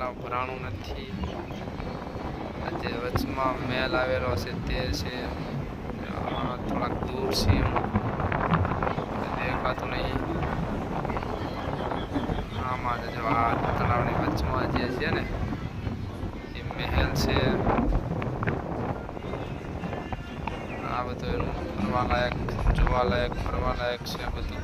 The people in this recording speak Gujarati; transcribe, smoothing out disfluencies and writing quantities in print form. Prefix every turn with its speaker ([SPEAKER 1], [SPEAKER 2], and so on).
[SPEAKER 1] તળાવ ભરાણું નથી. આજે વચમાં મેલ આવેલો છે તે છે થોડાક દૂર છે, દેખાતું નહીં. આમાં જો આ તળાવની વચમાં જે છે ને એ મહેલ છે. આ બધું એનું ફરવાલાયક, જોવાલાયક, ફરવાલાયક છે બધું.